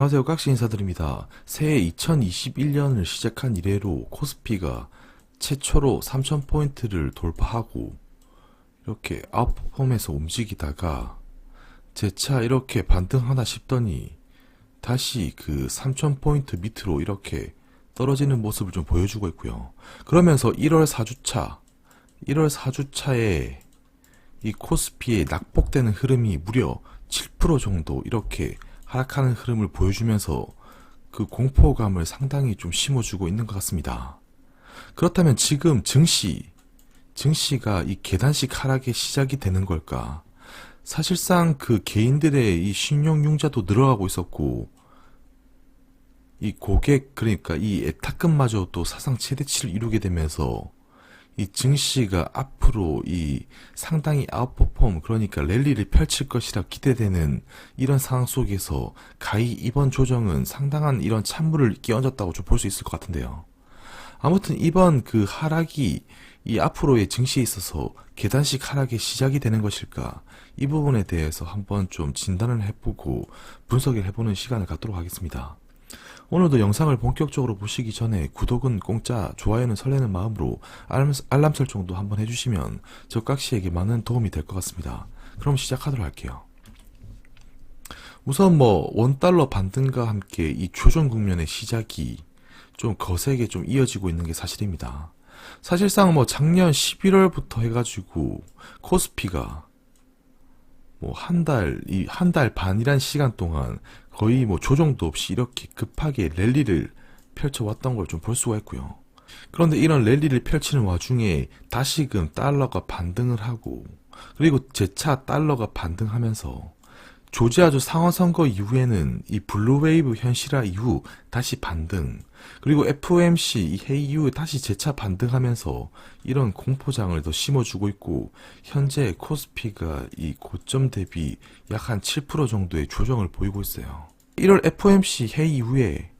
안녕하세요. 깍시 인사드립니다. 새해 2021년을 시작한 이래로 코스피가 최초로 3000포인트를 돌파하고 이렇게 아웃퍼폼에서 움직이다가 재차 이렇게 반등하나 싶더니 다시 그 3000포인트 밑으로 이렇게 떨어지는 모습을 좀 보여주고 있고요. 그러면서 1월 4주차에 이 코스피의 낙폭되는 흐름이 무려 7% 정도 이렇게 하락하는 흐름을 보여주면서 그 공포감을 상당히 좀 심어주고 있는 것 같습니다. 그렇다면 지금 증시가 이 계단식 하락의 시작이 되는 걸까? 사실상 그 개인들의 이 신용융자도 늘어가고 있었고, 이 고객, 그러니까 이 애탁금마저도 사상 최대치를 이루게 되면서 이 증시가 앞으로 이 상당히 아웃퍼폼, 그러니까 랠리를 펼칠 것이라 기대되는 이런 상황 속에서 가히 이번 조정은 상당한 이런 찬물을 끼얹었다고 좀 볼 수 있을 것 같은데요. 아무튼 이번 그 하락이 이 앞으로의 증시에 있어서 계단식 하락의 시작이 되는 것일까? 이 부분에 대해서 한번 좀 진단을 해보고 분석을 해보는 시간을 갖도록 하겠습니다. 오늘도 영상을 본격적으로 보시기 전에 구독은 공짜, 좋아요는 설레는 마음으로 알람 설정도 한번 해주시면 저 깍시에게 많은 도움이 될 것 같습니다. 그럼 시작하도록 할게요. 우선 원달러 반등과 함께 이 조정 국면의 시작이 좀 거세게 좀 이어지고 있는 게 사실입니다. 사실상 작년 11월부터 해가지고 코스피가 한 달 반이란 시간 동안 거의 조정도 없이 이렇게 급하게 랠리를 펼쳐왔던 걸 좀 볼 수가 있고요. 그런데 이런 랠리를 펼치는 와중에 다시금 달러가 반등을 하고, 그리고 재차 달러가 반등하면서 조지아주 상원선거 이후에는 이 블루웨이브 현실화 이후 다시 반등, 그리고 FOMC 이 회의 이후에 다시 재차 반등하면서 이런 공포장을 더 심어주고 있고, 현재 코스피가 이 고점 대비 약 한 7% 정도의 조정을 보이고 있어요. 1월 FOMC 회의 이후에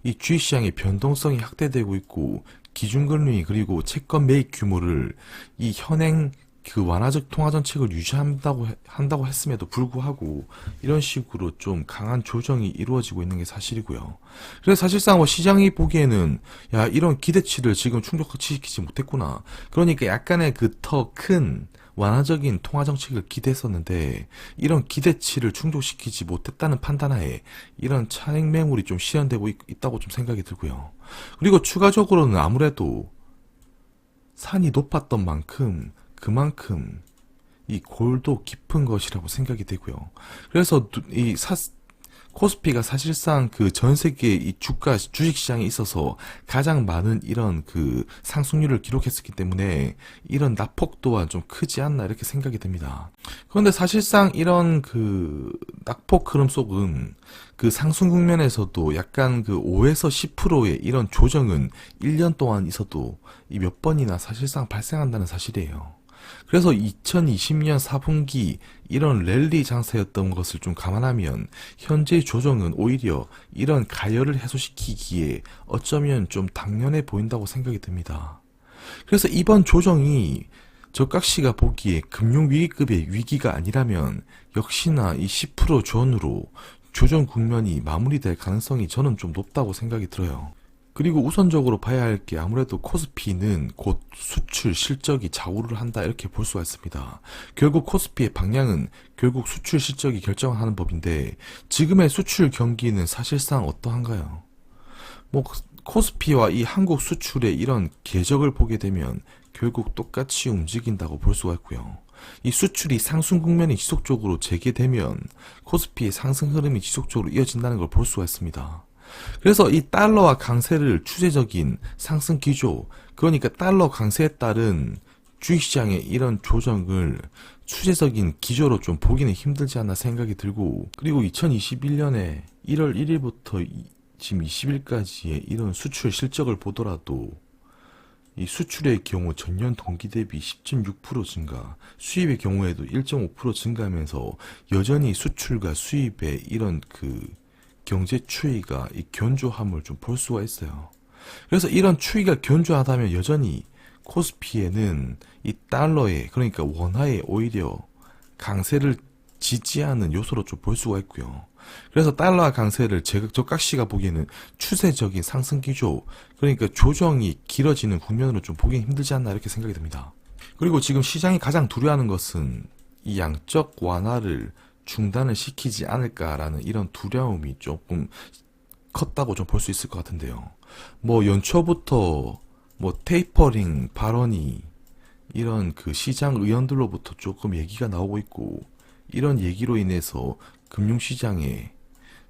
이 주식시장의 변동성이 확대되고 있고, 기준금리 그리고 채권 매입 규모를 이 현행 그 완화적 통화정책을 한다고 했음에도 불구하고 이런 식으로 좀 강한 조정이 이루어지고 있는 게 사실이고요. 그래서 사실상 시장이 보기에는 야, 이런 기대치를 지금 충족시키지 못했구나. 그러니까 약간의 그 더 큰 완화적인 통화정책을 기대했었는데 이런 기대치를 충족시키지 못했다는 판단하에 이런 차익 매물이 좀 실현되고 있다고 좀 생각이 들고요. 그리고 추가적으로는 아무래도 산이 높았던 만큼 그만큼 이 골도 깊은 것이라고 생각이 되고요. 그래서 코스피가 사실상 그 전 세계 이 주식시장에 있어서 가장 많은 이런 그 상승률을 기록했었기 때문에 이런 낙폭 또한 좀 크지 않나 이렇게 생각이 됩니다. 그런데 사실상 이런 그 낙폭 흐름 속은 그 상승 국면에서도 약간 그 5에서 10%의 이런 조정은 1년 동안 있어도 이 몇 번이나 사실상 발생한다는 사실이에요. 그래서 2020년 4분기 이런 랠리 장세였던 것을 좀 감안하면 현재의 조정은 오히려 이런 가열을 해소시키기에 어쩌면 좀 당연해 보인다고 생각이 듭니다. 그래서 이번 조정이 저깍시가 보기에 금융위기급의 위기가 아니라면 역시나 이 10% 전후로 조정 국면이 마무리될 가능성이 저는 좀 높다고 생각이 들어요. 그리고 우선적으로 봐야 할 게 아무래도 코스피는 곧 수출 실적이 좌우를 한다 이렇게 볼 수가 있습니다. 결국 코스피의 방향은 결국 수출 실적이 결정하는 법인데 지금의 수출 경기는 사실상 어떠한가요? 코스피와 이 한국 수출의 이런 궤적을 보게 되면 결국 똑같이 움직인다고 볼 수가 있고요. 이 수출이 상승 국면이 지속적으로 재개되면 코스피의 상승 흐름이 지속적으로 이어진다는 걸 볼 수가 있습니다. 그래서 이 달러와 강세를 추세적인 상승 기조, 그러니까 달러 강세에 따른 주식시장의 이런 조정을 추세적인 기조로 좀 보기는 힘들지 않나 생각이 들고, 그리고 2021년에 1월 1일부터 지금 20일까지의 이런 수출 실적을 보더라도 이 수출의 경우 전년 동기 대비 10.6% 증가, 수입의 경우에도 1.5% 증가하면서 여전히 수출과 수입의 이런 그 경제 추이가 이 견조함을 좀 볼 수가 있어요. 그래서 이런 추이가 견조하다면 여전히 코스피에는 이 달러에, 그러니까 원화에 오히려 강세를 지지하는 요소로 좀 볼 수가 있고요. 그래서 달러 강세를 저각시가 보기에는 추세적인 상승 기조, 그러니까 조정이 길어지는 국면으로 좀 보기 힘들지 않나 이렇게 생각이 듭니다. 그리고 지금 시장이 가장 두려워하는 것은 이 양적 완화를 중단을 시키지 않을까라는 이런 두려움이 조금 컸다고 좀 볼 수 있을 것 같은데요. 뭐 연초부터 뭐 테이퍼링 발언이 이런 그 시장 의원들로부터 조금 얘기가 나오고 있고, 이런 얘기로 인해서 금융시장에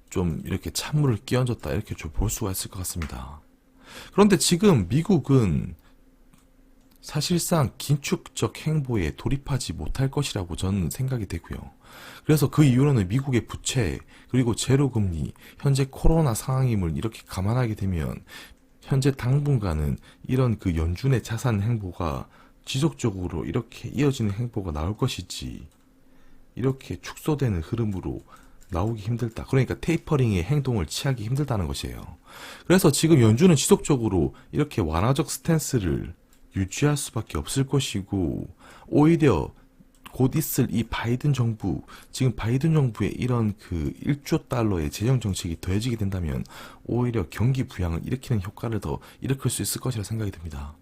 좀 이렇게 찬물을 끼얹었다 이렇게 좀 볼 수가 있을 것 같습니다. 그런데 지금 미국은 사실상 긴축적 행보에 돌입하지 못할 것이라고 저는 생각이 되고요. 그래서 그 이유로는 미국의 부채, 그리고 제로금리, 현재 코로나 상황임을 이렇게 감안하게 되면 현재 당분간은 이런 그 연준의 자산 행보가 지속적으로 이렇게 이어지는 행보가 나올 것이지, 이렇게 축소되는 흐름으로 나오기 힘들다. 그러니까 테이퍼링의 행동을 취하기 힘들다는 것이에요. 그래서 지금 연준은 지속적으로 이렇게 완화적 스탠스를 유지할 수밖에 없을 것이고, 오히려 곧 있을 이 바이든 정부, 지금 바이든 정부의 이런 그 1조 달러의 재정 정책이 더해지게 된다면 오히려 경기 부양을 일으키는 효과를 더 일으킬 수 있을 것이라 생각이 듭니다.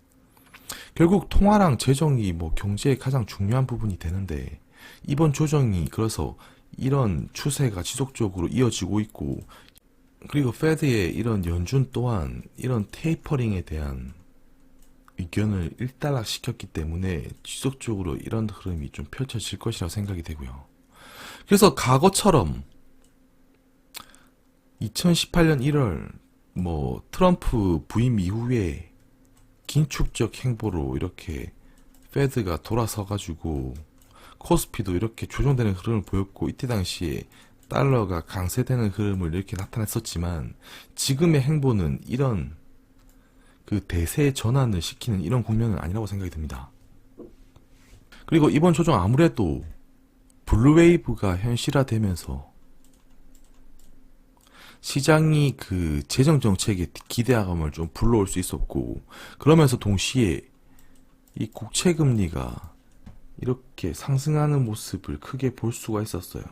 결국 통화랑 재정이 뭐 경제의 가장 중요한 부분이 되는데, 이번 조정이 그래서 이런 추세가 지속적으로 이어지고 있고, 그리고 페드의 이런 연준 또한 이런 테이퍼링에 대한 의견을 일단락시켰기 때문에 지속적으로 이런 흐름이 좀 펼쳐질 것이라고 생각이 되고요. 그래서 과거처럼 2018년 1월 뭐 트럼프 부임 이후에 긴축적 행보로 이렇게 페드가 돌아서가지고 코스피도 이렇게 조정되는 흐름을 보였고, 이때 당시에 달러가 강세되는 흐름을 이렇게 나타냈었지만, 지금의 행보는 이런 그 대세 전환을 시키는 이런 국면은 아니라고 생각이 듭니다. 그리고 이번 조정 아무래도 블루웨이브가 현실화되면서 시장이 그 재정 정책에 기대감을 좀 불러올 수 있었고, 그러면서 동시에 이 국채 금리가 이렇게 상승하는 모습을 크게 볼 수가 있었어요.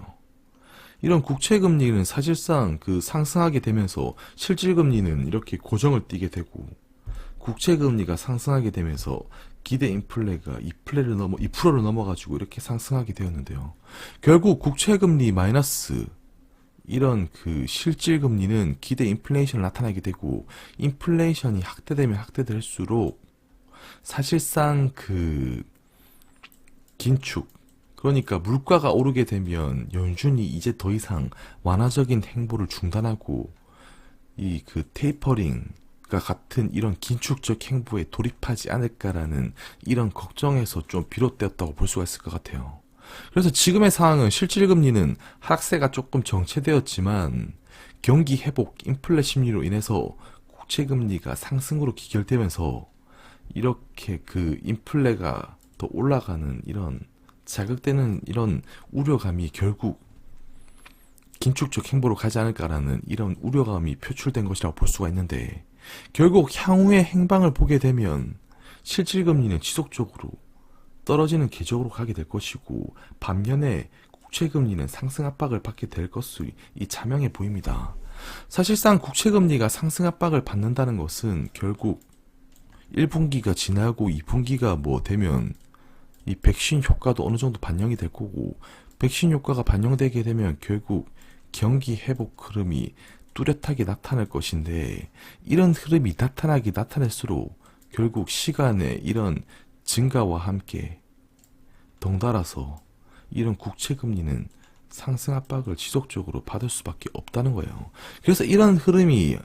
이런 국채 금리는 사실상 그 상승하게 되면서 실질 금리는 이렇게 고정을 띠게 되고, 국채 금리가 상승하게 되면서 기대 인플레가 2%를 넘어가지고 이렇게 상승하게 되었는데요. 결국 국채 금리 마이너스 이런 그 실질 금리는 기대 인플레이션을 나타나게 되고, 인플레이션이 확대되면 확대될수록 사실상 그 긴축, 그러니까 물가가 오르게 되면 연준이 이제 더 이상 완화적인 행보를 중단하고 이 그 테이퍼링과 같은 이런 긴축적 행보에 돌입하지 않을까라는 이런 걱정에서 좀 비롯되었다고 볼 수가 있을 것 같아요. 그래서 지금의 상황은 실질금리는 하락세가 조금 정체되었지만, 경기 회복, 인플레 심리로 인해서 국채금리가 상승으로 기결되면서 이렇게 그 인플레가 더 올라가는 이런 자극되는 이런 우려감이 결국 긴축적 행보로 가지 않을까라는 이런 우려감이 표출된 것이라고 볼 수가 있는데, 결국 향후의 행방을 보게 되면 실질금리는 지속적으로 떨어지는 궤적으로 가게 될 것이고, 반면에 국채금리는 상승 압박을 받게 될 것이 자명해 보입니다. 사실상 국채금리가 상승 압박을 받는다는 것은 결국 1분기가 지나고 2분기가 뭐 되면 이 백신 효과도 어느 정도 반영이 될 거고, 백신 효과가 반영되게 되면 결국 경기 회복 흐름이 뚜렷하게 나타날 것인데, 이런 흐름이 나타날수록 결국 시간의 이런 증가와 함께 덩달아서 이런 국채금리는 상승 압박을 지속적으로 받을 수밖에 없다는 거예요. 그래서 이런 흐름이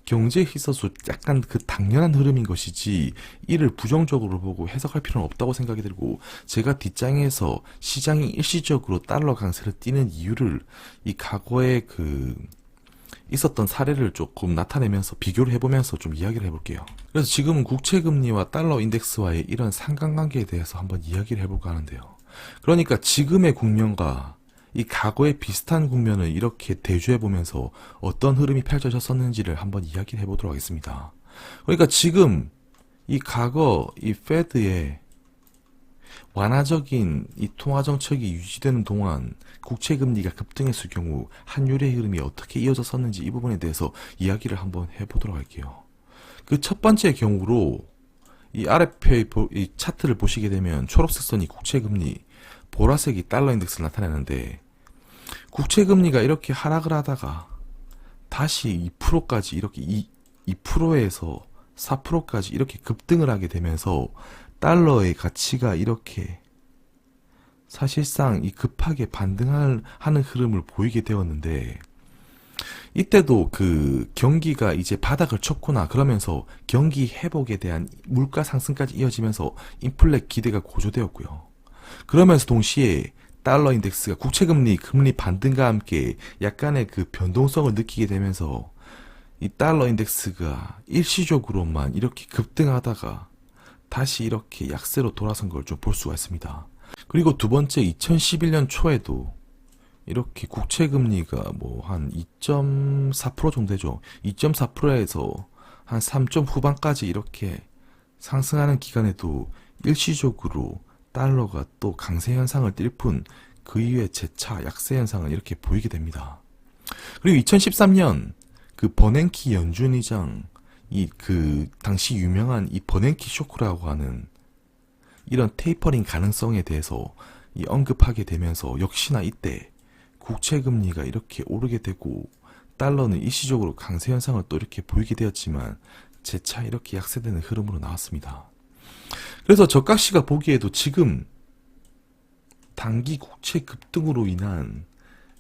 경제에 있어서 약간 그 당연한 흐름인 것이지, 이를 부정적으로 보고 해석할 필요는 없다고 생각이 들고, 제가 뒷장에서 시장이 일시적으로 달러 강세를 띠는 이유를 이 과거에 그 있었던 사례를 조금 나타내면서 비교를 해보면서 좀 이야기를 해볼게요. 그래서 지금은 국채금리와 달러 인덱스와의 이런 상관관계에 대해서 한번 이야기를 해볼까 하는데요. 그러니까 지금의 국면과 이 과거의 비슷한 국면을 이렇게 대조해보면서 어떤 흐름이 펼쳐졌었는지를 한번 이야기를 해보도록 하겠습니다. 그러니까 지금 이 과거 이 페드의 완화적인 이 통화 정책이 유지되는 동안 국채 금리가 급등했을 경우 환율의 흐름이 어떻게 이어졌었는지 이 부분에 대해서 이야기를 한번 해보도록 할게요. 그 첫 번째 경우로 이 아래표의 이 차트를 보시게 되면 초록색 선이 국채 금리, 보라색이 달러 인덱스를 나타내는데 국채 금리가 이렇게 하락을 하다가 다시 2%까지 이렇게 2%에서 4%까지 이렇게 급등을 하게 되면서 달러의 가치가 이렇게 사실상 이 급하게 반등하는 흐름을 보이게 되었는데, 이때도 그 경기가 이제 바닥을 쳤구나 그러면서 경기 회복에 대한 물가 상승까지 이어지면서 인플레 기대가 고조되었고요. 그러면서 동시에 달러 인덱스가 국채금리 금리 반등과 함께 약간의 그 변동성을 느끼게 되면서 이 달러 인덱스가 일시적으로만 이렇게 급등하다가 다시 이렇게 약세로 돌아선 걸 좀 볼 수가 있습니다. 그리고 두 번째 2011년 초에도 이렇게 국채 금리가 뭐 한 2.4% 정도 되죠. 2.4%에서 한 3점 후반까지 이렇게 상승하는 기간에도 일시적으로 달러가 또 강세 현상을 띌 뿐 그 이후에 재차 약세 현상을 이렇게 보이게 됩니다. 그리고 2013년 그 버냉키 연준 의장 이 그 당시 유명한 이 버냉키 쇼크라고 하는 이런 테이퍼링 가능성에 대해서 이 언급하게 되면서 역시나 이때 국채 금리가 이렇게 오르게 되고 달러는 일시적으로 강세 현상을 또 이렇게 보이게 되었지만 재차 이렇게 약세되는 흐름으로 나왔습니다. 그래서 저각시가 보기에도 지금 단기 국채 급등으로 인한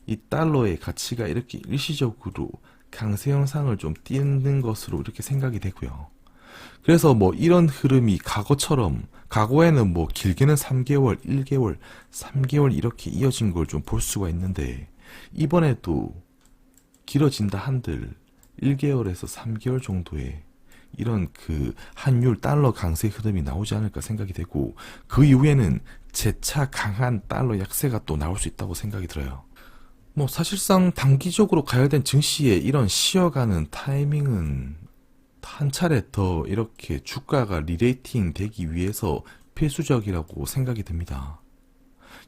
이 달러의 가치가 이렇게 일시적으로 강세 현상을 좀 띠는 것으로 이렇게 생각이 되고요. 그래서 뭐 이런 흐름이 과거에는 뭐 길게는 3개월, 1개월, 3개월 이렇게 이어진 걸 좀 볼 수가 있는데, 이번에도 길어진다 한들 1개월에서 3개월 정도의 이런 그 환율 달러 강세 흐름이 나오지 않을까 생각이 되고, 그 이후에는 재차 강한 달러 약세가 또 나올 수 있다고 생각이 들어요. 뭐 사실상 단기적으로 가열된 증시의 이런 쉬어가는 타이밍은 한 차례 더 이렇게 주가가 리레이팅 되기 위해서 필수적이라고 생각이 듭니다.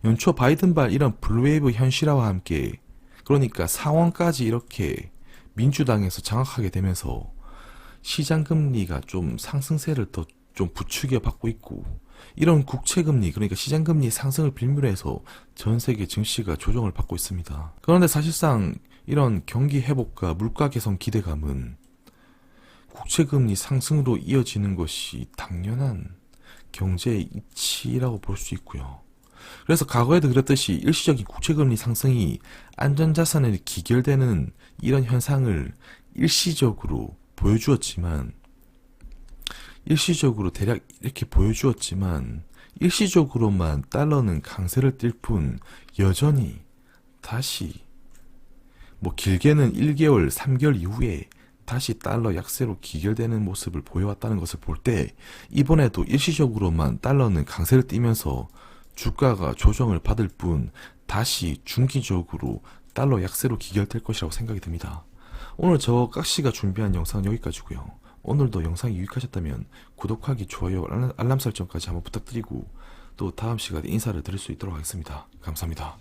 연초 바이든발 이런 블루웨이브 현실화와 함께, 그러니까 상원까지 이렇게 민주당에서 장악하게 되면서 시장 금리가 좀 상승세를 더 좀 부추겨 받고 있고, 이런 국채 금리, 그러니까 시장 금리 상승을 빌미로 해서 전 세계 증시가 조정을 받고 있습니다. 그런데 사실상 이런 경기 회복과 물가 개선 기대감은 국채 금리 상승으로 이어지는 것이 당연한 경제의 이치라고 볼 수 있고요. 그래서 과거에도 그랬듯이 일시적인 국채 금리 상승이 안전자산에 기결되는 이런 현상을 일시적으로 보여주었지만, 일시적으로만 달러는 강세를 띌 뿐 여전히 다시 뭐 길게는 1개월, 3개월 이후에 다시 달러 약세로 기결되는 모습을 보여왔다는 것을 볼 때, 이번에도 일시적으로만 달러는 강세를 띠면서 주가가 조정을 받을 뿐 다시 중기적으로 달러 약세로 기결될 것이라고 생각이 듭니다. 오늘 저 깍시가 준비한 영상은 여기까지고요. 오늘도 영상이 유익하셨다면 구독하기, 좋아요, 알람 설정까지 한번 부탁드리고 또 다음 시간에 인사를 드릴 수 있도록 하겠습니다. 감사합니다.